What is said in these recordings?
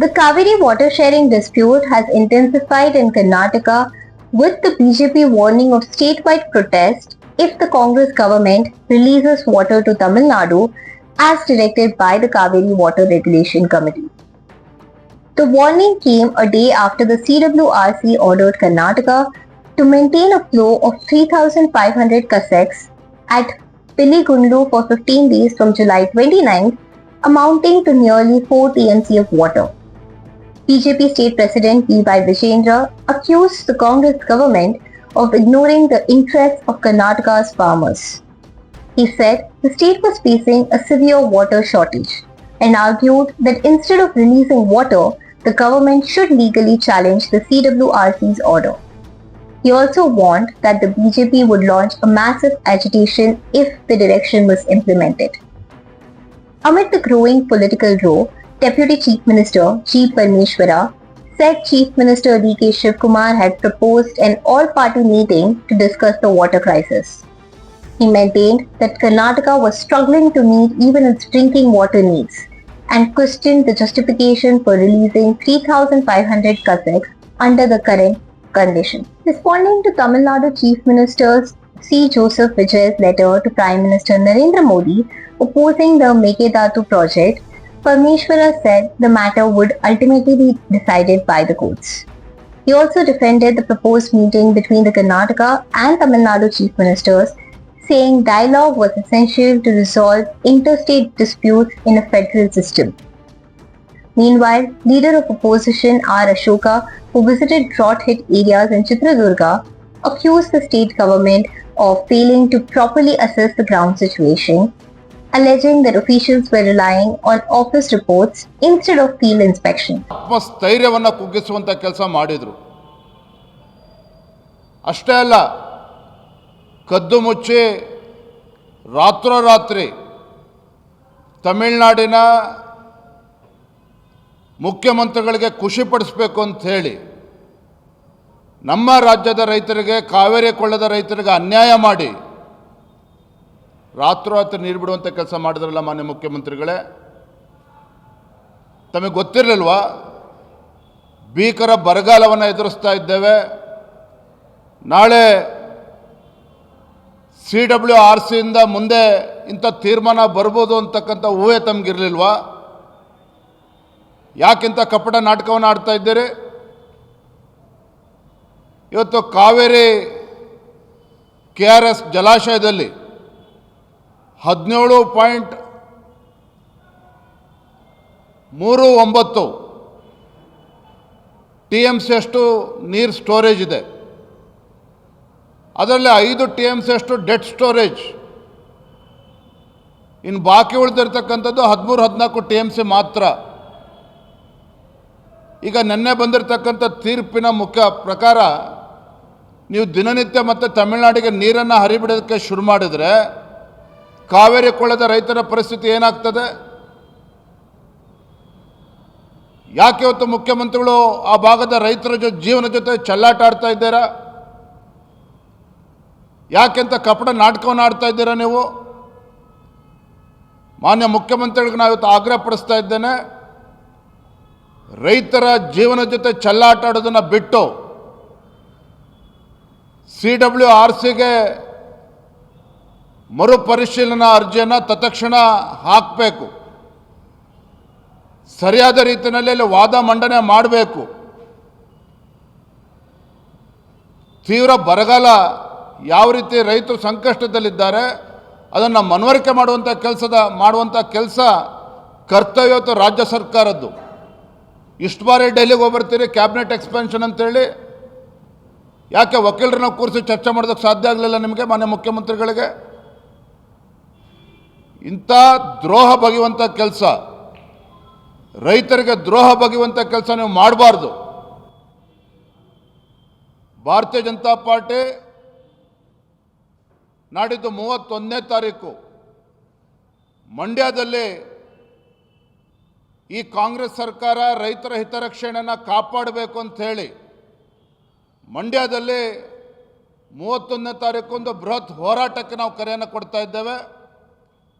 The Kaveri water sharing dispute has intensified in Karnataka with the BJP warning of statewide protest if the Congress government releases water to Tamil Nadu as directed by the Kaveri Water Regulation Committee. The warning came a day after the CWRC ordered Karnataka to maintain a flow of 3,500 cassettes at Piligundu for 15 days from July 29th, amounting to nearly 4 TMC of water. BJP State President B.Y. Vijayendra accused the Congress government of ignoring the interests of Karnataka's farmers. He said the state was facing a severe water shortage and argued that instead of releasing water, the government should legally challenge the CWRC's order. He also warned that the BJP would launch a massive agitation if the direction was implemented. Amid the growing political row, Deputy Chief Minister G. Parmeshwara said Chief Minister D.K. Shivkumar had proposed an all-party meeting to discuss the water crisis. He maintained that Karnataka was struggling to meet even its drinking water needs and questioned the justification for releasing 3,500 cassettes under the current conditions. Responding to Tamil Nadu Chief Minister C. Joseph Vijay's letter to Prime Minister Narendra Modi opposing the Meghdadu project, Parmeshwara said the matter would ultimately be decided by the courts. He also defended the proposed meeting between the Karnataka and Tamil Nadu Chief Ministers, saying dialogue was essential to resolve interstate disputes in a federal system. Meanwhile, leader of opposition R. Ashoka, who visited drought-hit areas in Chitradurga, accused the state government of failing to properly assess the ground situation, alleging that officials were relying on office reports instead of field inspection. ಆತ್ಮಸ್ಥೈರ್ಯವನ್ನು ಕುಗ್ಗಿಸುವಂತ ಕೆಲಸ ಮಾಡಿದ್ರು. ಅಷ್ಟೇ ಅಲ್ಲ, ಕದ್ದು ಮುಚ್ಚಿ ರಾತ್ರೋರಾತ್ರಿ ತಮಿಳುನಾಡಿನ ಮುಖ್ಯಮಂತ್ರಿಗಳಿಗೆ ಖುಷಿಪಡಿಸಬೇಕು ಅಂತ ಹೇಳಿ ನಮ್ಮ ರಾಜ್ಯದ ರೈತರಿಗೆ, ಕಾವೇರಿ ಕೊಳ್ಳದ ರೈತರಿಗೆ ಅನ್ಯಾಯ ಮಾಡಿ ರಾತ್ರೋರಾತ್ರಿ ನೀರು ಬಿಡುವಂಥ ಕೆಲಸ ಮಾಡಿದ್ರಲ್ಲ ಮಾನ್ಯ ಮುಖ್ಯಮಂತ್ರಿಗಳೇ. ತಮಗೆ ಗೊತ್ತಿರಲಿಲ್ವಾ ಭೀಕರ ಬರಗಾಲವನ್ನು ಎದುರಿಸ್ತಾ ಇದ್ದೇವೆ, ನಾಳೆ CWRCಯಿಂದ ಮುಂದೆ ಇಂಥ ತೀರ್ಮಾನ ಬರ್ಬೋದು ಅಂತಕ್ಕಂಥ ಊಹೆ ತಮಗಿರಲಿಲ್ವಾ? ಯಾಕಿಂತ ಕಪಟ ನಾಟಕವನ್ನು ಆಡ್ತಾ ಇದ್ದೀರಿ? ಇವತ್ತು ಕಾವೇರಿ KRS ಜಲಾಶಯದಲ್ಲಿ 17.39 TMC ಅಷ್ಟು ನೀರು ಸ್ಟೋರೇಜ್ ಇದೆ. ಅದರಲ್ಲಿ 5 TMC ಅಷ್ಟು ಡೆಡ್ ಸ್ಟೋರೇಜ್. ಇನ್ನು ಬಾಕಿ ಉಳಿದಿರ್ತಕ್ಕಂಥದ್ದು 13-14 TMC ಮಾತ್ರ. ಈಗ ನಿನ್ನೆ ಬಂದಿರತಕ್ಕಂಥ ತೀರ್ಪಿನ ಮುಖ್ಯ ಪ್ರಕಾರ ನೀವು ದಿನನಿತ್ಯ ಮತ್ತೆ ತಮಿಳುನಾಡಿಗೆ ನೀರನ್ನು ಹರಿಬಿಡೋದಕ್ಕೆ ಶುರು ಮಾಡಿದರೆ ಕಾವೇರಿ ಕೊಳ್ಳದ ರೈತರ ಪರಿಸ್ಥಿತಿ ಏನಾಗ್ತದೆ? ಯಾಕೆ ಇವತ್ತು ಮುಖ್ಯಮಂತ್ರಿಗಳು ಆ ಭಾಗದ ರೈತರ ಜೀವನ ಜೊತೆ ಚೆಲ್ಲಾಟ ಆಡ್ತಾ ಇದ್ದೀರಾ? ಯಾಕೆಂತ ಕಪಟ ನಾಟಕವನ್ನು ಆಡ್ತಾ ಇದ್ದೀರಾ ನೀವು? ಮಾನ್ಯ ಮುಖ್ಯಮಂತ್ರಿಗಳಿಗೆ ನಾನು ಇವತ್ತು ಆಗ್ರಹ ಪಡಿಸ್ತಾ ಇದ್ದೇನೆ, ರೈತರ ಜೀವನ ಜೊತೆ ಚೆಲ್ಲಾಟ ಆಡೋದನ್ನು ಬಿಟ್ಟು CWRCಗೆ ಮರುಪರಿಶೀಲನಾ ಅರ್ಜಿಯನ್ನು ತತ್ಕ್ಷಣ ಹಾಕಬೇಕು. ಸರಿಯಾದ ರೀತಿಯಲ್ಲಿ ಅಲ್ಲಿ ವಾದ ಮಂಡನೆ ಮಾಡಬೇಕು. ತೀವ್ರ ಬರಗಾಲ ಯಾವ ರೀತಿ ರೈತರು ಸಂಕಷ್ಟದಲ್ಲಿದ್ದಾರೆ ಅದನ್ನು ಮನವರಿಕೆ ಮಾಡುವಂಥ ಕೆಲಸ ಕರ್ತವ್ಯ ರಾಜ್ಯ ಸರ್ಕಾರದ್ದು. ಇಷ್ಟು ಬಾರಿ ಡೆಲ್ಲಿಗೆ ಹೋಗ್ಬರ್ತೀರಿ ಕ್ಯಾಬಿನೆಟ್ ಎಕ್ಸ್ಪೆನ್ಷನ್ ಅಂತೇಳಿ, ಯಾಕೆ ವಕೀಲರನ್ನ ಕೂರಿಸಿ ಚರ್ಚೆ ಮಾಡೋದಕ್ಕೆ ಸಾಧ್ಯ ಆಗಲಿಲ್ಲ ನಿಮಗೆ ಮಾನ್ಯ ಮುಖ್ಯಮಂತ್ರಿಗಳಿಗೆ? ಇಂಥ ದ್ರೋಹ ಬಗೆಯುವಂಥ ಕೆಲಸ, ರೈತರಿಗೆ ದ್ರೋಹ ಬಗೆಯುವಂಥ ಕೆಲಸ ನೀವು ಮಾಡಬಾರ್ದು. ಭಾರತೀಯ ಜನತಾ ಪಾರ್ಟಿ ನಾಡಿದ್ದು 31ನೇ ತಾರೀಕು ಮಂಡ್ಯದಲ್ಲಿ ಈ ಕಾಂಗ್ರೆಸ್ ಸರ್ಕಾರ ರೈತರ ಹಿತರಕ್ಷಣೆಯನ್ನು ಕಾಪಾಡಬೇಕು ಅಂತ ಹೇಳಿ ಮಂಡ್ಯದಲ್ಲಿ 31ನೇ ತಾರೀಕು ಒಂದು ಬೃಹತ್ ಹೋರಾಟಕ್ಕೆ ನಾವು ಕರೆಯನ್ನು ಕೊಡ್ತಾ ಇದ್ದೇವೆ.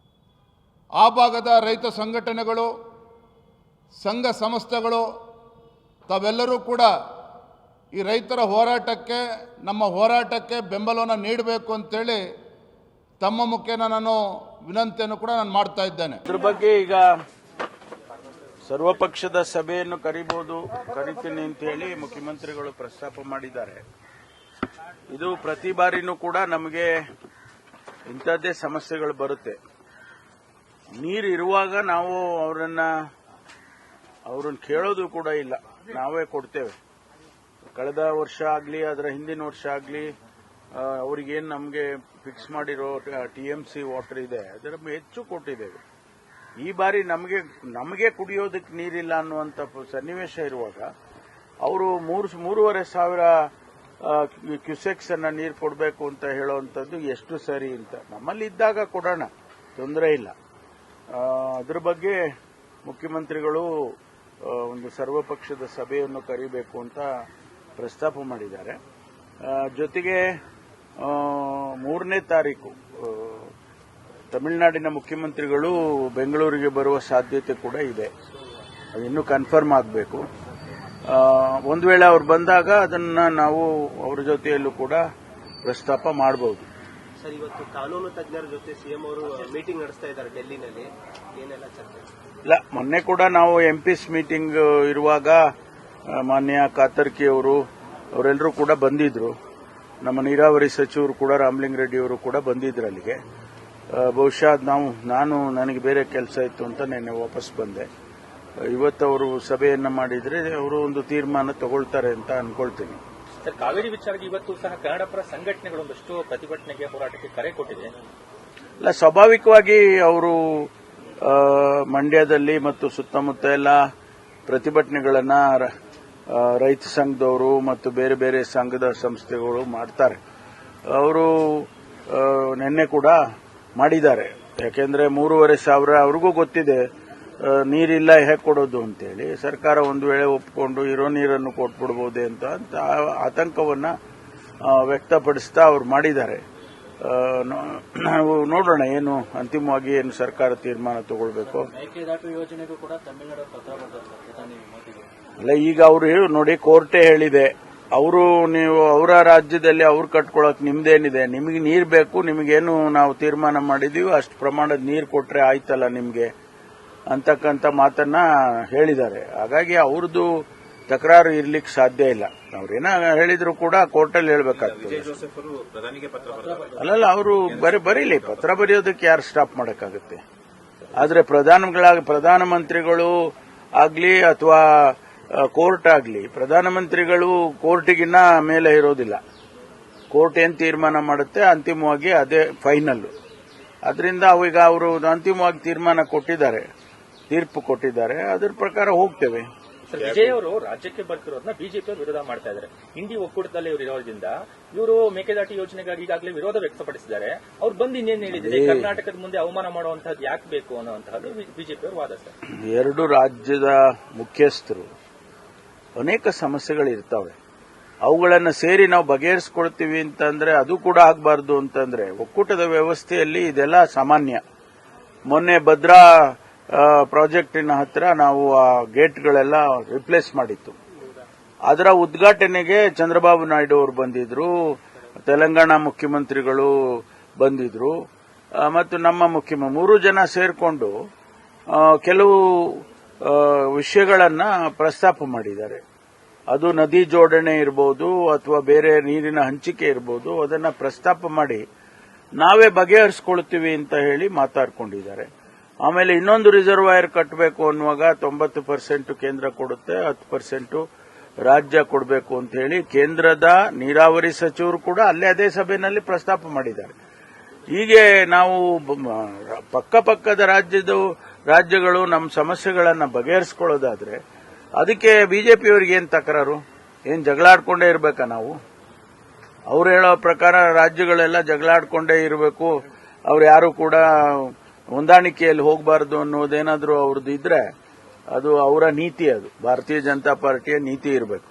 ಆ ಭಾಗದ ರೈತ ಸಂಘಟನೆಗಳು, ಸಂಘ ಸಂಸ್ಥೆಗಳು ತಾವೆಲ್ಲರೂ ಕೂಡ ಈ ರೈತರ ಹೋರಾಟಕ್ಕೆ, ನಮ್ಮ ಹೋರಾಟಕ್ಕೆ ಬೆಂಬಲವನ್ನು ನೀಡಬೇಕು ಅಂತೇಳಿ ತಮ್ಮ ಮುಖೇನ ನಾನು ವಿನಂತಿಯನ್ನು ಕೂಡ ನಾನು ಮಾಡ್ತಾ ಇದ್ದೇನೆ. ಇದ್ರ ಬಗ್ಗೆ ಈಗ ಸರ್ವಪಕ್ಷದ ಸಭೆಯನ್ನು ಕರಿತೀನಿ ಅಂತ ಹೇಳಿ ಮುಖ್ಯಮಂತ್ರಿಗಳು ಪ್ರಸ್ತಾಪ ಮಾಡಿದ್ದಾರೆ. ಇದು ಪ್ರತಿ ಬಾರಿನೂ ಕೂಡ ನಮಗೆ ಇಂಥದ್ದೇ ಸಮಸ್ಯೆಗಳು ಬರುತ್ತೆ. ನೀರು ಇರುವಾಗ ನಾವು ಅವರನ್ನ ಕೇಳೋದು ಕೂಡ ಇಲ್ಲ, ನಾವೇ ಕೊಡ್ತೇವೆ. ಕಳೆದ ವರ್ಷ ಆಗಲಿ ಅದರ ಹಿಂದಿನ ವರ್ಷ ಆಗಲಿ ಅವ್ರಿಗೇನು ನಮಗೆ ಫಿಕ್ಸ್ ಮಾಡಿರೋ TMC ವಾಟರ್ ಇದೆ ಅದರ ಹೆಚ್ಚು ಕೊಟ್ಟಿದ್ದೇವೆ. ಈ ಬಾರಿ ನಮಗೆ ಕುಡಿಯೋದಕ್ಕೆ ನೀರಿಲ್ಲ ಅನ್ನುವಂಥ ಸನ್ನಿವೇಶ ಇರುವಾಗ ಅವರು 3,500 ಕ್ಯೂಸೆಕ್ಸ್ ಅನ್ನ ನೀರು ಕೊಡಬೇಕು ಅಂತ ಹೇಳುವಂಥದ್ದು ಎಷ್ಟು ಸರಿ ಅಂತ. ನಮ್ಮಲ್ಲಿ ಇದ್ದಾಗ ಕೊಡೋಣ, ತೊಂದರೆ ಇಲ್ಲ. ಅದರ ಬಗ್ಗೆ ಮುಖ್ಯಮಂತ್ರಿಗಳು ಒಂದು ಸರ್ವಪಕ್ಷದ ಸಭೆಯನ್ನು ಕರೀಬೇಕು ಅಂತ ಪ್ರಸ್ತಾಪ ಮಾಡಿದ್ದಾರೆ. ಜೊತೆಗೆ 3ನೇ ತಾರೀಕು ತಮಿಳುನಾಡಿನ ಮುಖ್ಯಮಂತ್ರಿಗಳು ಬೆಂಗಳೂರಿಗೆ ಬರುವ ಸಾಧ್ಯತೆ ಕೂಡ ಇದೆ. ಅದು ಇನ್ನೂ ಕನ್ಫರ್ಮ್ ಆಗಬೇಕು. ಒಂದು ವೇಳೆ ಅವ್ರು ಬಂದಾಗ ಅದನ್ನ ನಾವು ಅವ್ರ ಜೊತೆಯಲ್ಲೂ ಕೂಡ ಪ್ರಸ್ತಾಪ ಮಾಡಬಹುದು. ಸರ್, ಇವತ್ತು ಕಾನೂನು ತಜ್ಞರ ಜೊತೆ ಸಿಎಂ ಅವರು ಮೀಟಿಂಗ್ ನಡೆಸ್ತಾ ಇದ್ದಾರೆ ಡೆಲ್ಲಿನಲ್ಲಿ, ಏನೆಲ್ಲ ಚರ್ಚೆ? ಇಲ್ಲ, ಮೊನ್ನೆ ಕೂಡ ನಾವು MPs ಮೀಟಿಂಗ್ ಇರುವಾಗ ಮಾನ್ಯ ಕಾತರ್ಕಿ ಅವರೆಲ್ಲರೂ ಕೂಡ ಬಂದಿದ್ರು. ನಮ್ಮ ನೀರಾವರಿ ಸಚಿವರು ಕೂಡ ರಾಮಲಿಂಗ ರೆಡ್ಡಿ ಅವರು ಕೂಡ ಬಂದಿದ್ರು ಅಲ್ಲಿಗೆ. ಬಹುಶಃ ನನಗೆ ಬೇರೆ ಕೆಲಸ ಇತ್ತು ಅಂತ ನಿನ್ನೆ ವಾಪಸ್ ಬಂದೆ. ಇವತ್ತು ಅವರು ಸಭೆಯನ್ನ ಮಾಡಿದ್ರೆ ಅವರು ಒಂದು ತೀರ್ಮಾನ ತಗೊಳ್ತಾರೆ ಅಂತ ಅನ್ಕೊಳ್ತೀನಿ. ಸರ್, ಕಾವೇರಿ ವಿಚಾರಕ್ಕೆ ಇವತ್ತು ಸಹ ಕನ್ನಡ ಪರ ಸಂಘಟನೆಗಳು ಒಂದಷ್ಟು ಪ್ರತಿಭಟನೆಗೆ, ಹೋರಾಟಕ್ಕೆ ಕರೆ ಕೊಟ್ಟಿದೆ. ಅಲ್ಲ, ಸ್ವಾಭಾವಿಕವಾಗಿ ಅವರು ಮಂಡ್ಯದಲ್ಲಿ ಮತ್ತು ಸುತ್ತಮುತ್ತ ಎಲ್ಲ ಪ್ರತಿಭಟನೆಗಳನ್ನ ರೈತ ಸಂಘದವರು ಮತ್ತು ಬೇರೆ ಬೇರೆ ಸಂಘದ ಸಂಸ್ಥೆಗಳು ಮಾಡ್ತಾರೆ. ಅವರು ನಿನ್ನೆ ಕೂಡ ಮಾಡಿದ್ದಾರೆ. ಯಾಕೆಂದ್ರೆ 3,500 ಅವ್ರಿಗೂ ಗೊತ್ತಿದೆ ನೀರಿಲ್ಲ ಹೇಗೆ ಕೊಡೋದು ಅಂತೇಳಿ. ಸರ್ಕಾರ ಒಂದು ವೇಳೆ ಒಪ್ಪಿಕೊಂಡು ಇರೋ ನೀರನ್ನು ಕೊಟ್ಬಿಡ್ಬೋದೇ ಅಂತ ಆತಂಕವನ್ನ ವ್ಯಕ್ತಪಡಿಸ್ತಾ ಅವ್ರು ಮಾಡಿದ್ದಾರೆ. ನಾವು ನೋಡೋಣ ಅಂತಿಮವಾಗಿ ಏನು ಸರ್ಕಾರ ತೀರ್ಮಾನ ತಗೊಳ್ಬೇಕು. ಮೇಕೆದಾಟು ಯೋಜನೆಗೂ ಕೂಡ ತಮಿಳುನಾಡು ಪತ್ರ ಬರೆದಿದ್ದಾರೆ ಪ್ರಧಾನಿ ಮೋದಿ. ಅಲ್ಲ, ಈಗ ಅವರು ನೋಡಿ, ಕೋರ್ಟೇ ಹೇಳಿದೆ, ನೀವು ಅವರ ರಾಜ್ಯದಲ್ಲಿ ಅವ್ರು ಕಟ್ಕೊಳಕ್ ನಿಮ್ದೇನಿದೆ, ನಿಮಗೆ ನೀರು ಬೇಕು, ನಿಮಗೇನು ನಾವು ತೀರ್ಮಾನ ಮಾಡಿದೀವಿ ಅಷ್ಟು ಪ್ರಮಾಣದ ನೀರು ಕೊಟ್ರೆ ಆಯ್ತಲ್ಲ ನಿಮ್ಗೆ ಅಂತಕ್ಕಂಥ ಮಾತನ್ನ ಹೇಳಿದ್ದಾರೆ. ಹಾಗಾಗಿ ಅವ್ರದ್ದು ತಕರಾರು ಇರ್ಲಿಕ್ಕೆ ಸಾಧ್ಯ ಇಲ್ಲ. ಅವ್ರೇನ ಹೇಳಿದ್ರು ಕೂಡ ಕೋರ್ಟಲ್ಲಿ ಹೇಳ್ಬೇಕಾಗ್ತದೆ. ಅಲ್ಲಲ್ಲ, ಅವರು ಬರೀಲಿ, ಪತ್ರ ಬರೆಯೋದಕ್ಕೆ ಯಾರು ಸ್ಟಾಪ್ ಮಾಡಕ್ಕಾಗುತ್ತೆ. ಆದ್ರೆ ಪ್ರಧಾನಮಂತ್ರಿಗಳು ಆಗ್ಲಿ ಅಥವಾ ಕೋರ್ಟ್ ಆಗ್ಲಿ, ಪ್ರಧಾನಮಂತ್ರಿಗಳು ಕೋರ್ಟಿಗಿನ್ನ ಮೇಲೆ ಇರೋದಿಲ್ಲ. ಕೋರ್ಟ್ ಏನ್ ತೀರ್ಮಾನ ಮಾಡುತ್ತೆ ಅಂತಿಮವಾಗಿ ಅದೇ ಫೈನಲ್. ಅದರಿಂದ ಈಗ ಅವರು ಅಂತಿಮವಾಗಿ ತೀರ್ಪು ಕೊಟ್ಟಿದ್ದಾರೆ. ಅದರ ಪ್ರಕಾರ ಹೋಗ್ತೇವೆ. ಸರ್, ವಿಜಯ್ ಅವರು ರಾಜ್ಯಕ್ಕೆ ಬರ್ತಿರೋದನ್ನ ಬಿಜೆಪಿ ವಿರೋಧ ಮಾಡ್ತಾ ಇದ್ದಾರೆ. ಇಂಡಿ ಒಕ್ಕೂಟದಲ್ಲಿ ಇವರು ಇರೋದ್ರಿಂದ ಇವರು ಮೇಕೆದಾಟು ಯೋಜನೆಗಾಗಿ ಈಗಾಗಲೇ ವಿರೋಧ ವ್ಯಕ್ತಪಡಿಸಿದ್ದಾರೆ. ಅವ್ರು ಬಂದು ಇನ್ನೇನು ಹೇಳಿದ್ದಾರೆ, ಕರ್ನಾಟಕದ ಮುಂದೆ ಅವಮಾನ ಮಾಡುವಂತಹದ್ದು ಯಾಕೆ ಬೇಕು ಅನ್ನುವಂತಹದ್ದು ಬಿಜೆಪಿ ಅವರ ವಾದ. ಸರ್, ಎರಡು ರಾಜ್ಯದ ಮುಖ್ಯಸ್ಥರು ಅನೇಕ ಸಮಸ್ಯೆಗಳಿರ್ತಾವೆ. ಅವುಗಳನ್ನು ಸೇರಿ ನಾವು ಬಗೆಹರಿಸಿಕೊಳ್ತೀವಿ ಅಂತಂದ್ರೆ ಅದು ಕೂಡ ಆಗಬಾರ್ದು ಅಂತಂದ್ರೆ ಒಕ್ಕೂಟದ ವ್ಯವಸ್ಥೆಯಲ್ಲಿ ಇದೆಲ್ಲ ಸಾಮಾನ್ಯ. ಮೊನ್ನೆ ಭದ್ರಾ ಪ್ರಾಜೆಕ್ಟಿನ ಹತ್ರ ನಾವು ಆ ಗೇಟ್ಗಳೆಲ್ಲ ರಿಪ್ಲೇಸ್ ಮಾಡಿತ್ತು. ಅದರ ಉದ್ಘಾಟನೆಗೆ ಚಂದ್ರಬಾಬು ನಾಯ್ಡು ಅವರು ಬಂದಿದ್ರು, ತೆಲಂಗಾಣ ಮುಖ್ಯಮಂತ್ರಿಗಳು ಬಂದಿದ್ರು ಮತ್ತು ನಮ್ಮ 3 ಜನ ಸೇರ್ಕೊಂಡು ಕೆಲವು ವಿಷಯಗಳನ್ನ ಪ್ರಸ್ತಾಪ ಮಾಡಿದ್ದಾರೆ. ಅದು ನದಿ ಜೋಡಣೆ ಇರಬಹುದು ಅಥವಾ ಬೇರೆ ನೀರಿನ ಹಂಚಿಕೆ ಇರಬಹುದು. ಅದನ್ನ ಪ್ರಸ್ತಾಪ ಮಾಡಿ ನಾವೇ ಬಗೆಹರಿಸಿಕೊಳ್ತೀವಿ ಅಂತ ಹೇಳಿ ಮಾತಾಡ್ಕೊಂಡಿದ್ದಾರೆ. ಆಮೇಲೆ ಇನ್ನೊಂದು ರಿಸರ್ವಾಯರ್ ಕಟ್ಟಬೇಕು ಅನ್ನುವಾಗ 90% ಕೇಂದ್ರ ಕೊಡುತ್ತೆ, 10% ರಾಜ್ಯ ಕೊಡಬೇಕು ಅಂತ ಹೇಳಿ ಕೇಂದ್ರದ ನೀರಾವರಿ ಸಚಿವರು ಕೂಡ ಅದೇ ಸಭೆಯಲ್ಲಿ ಪ್ರಸ್ತಾಪ ಮಾಡಿದ್ದಾರೆ. ಹೀಗೆ ನಾವು ಪಕ್ಕದ ರಾಜ್ಯಗಳು ನಮ್ಮ ಸಮಸ್ಯೆಗಳನ್ನ ಬಗೆಹರಿಸಿಕೊಳ್ಳೋದಾದ್ರೆ ಅದಕ್ಕೆ ಬಿಜೆಪಿಯವರಿಗೆ ಏನ್ ತಕರಾರು? ಏನ್ ಜಗಳಾಡ್ಕೊಂಡೇ ಇರಬೇಕಾ ನಾವು? ಅವ್ರು ಹೇಳೋ ಪ್ರಕಾರ ರಾಜ್ಯಗಳೆಲ್ಲ ಜಗಳಾಡ್ಕೊಂಡೇ ಇರಬೇಕು, ಅವ್ರು ಯಾರು ಕೂಡ ಹೊಂದಾಣಿಕೆಯಲ್ಲಿ ಹೋಗಬಾರದು ಅನ್ನೋದೇನಾದ್ರೂ ಅವ್ರದ್ದು ಇದ್ರೆ ಅದು ಅವರ ನೀತಿ, ಅದು ಭಾರತೀಯ ಜನತಾ ಪಾರ್ಟಿಯ ನೀತಿ ಇರಬೇಕು.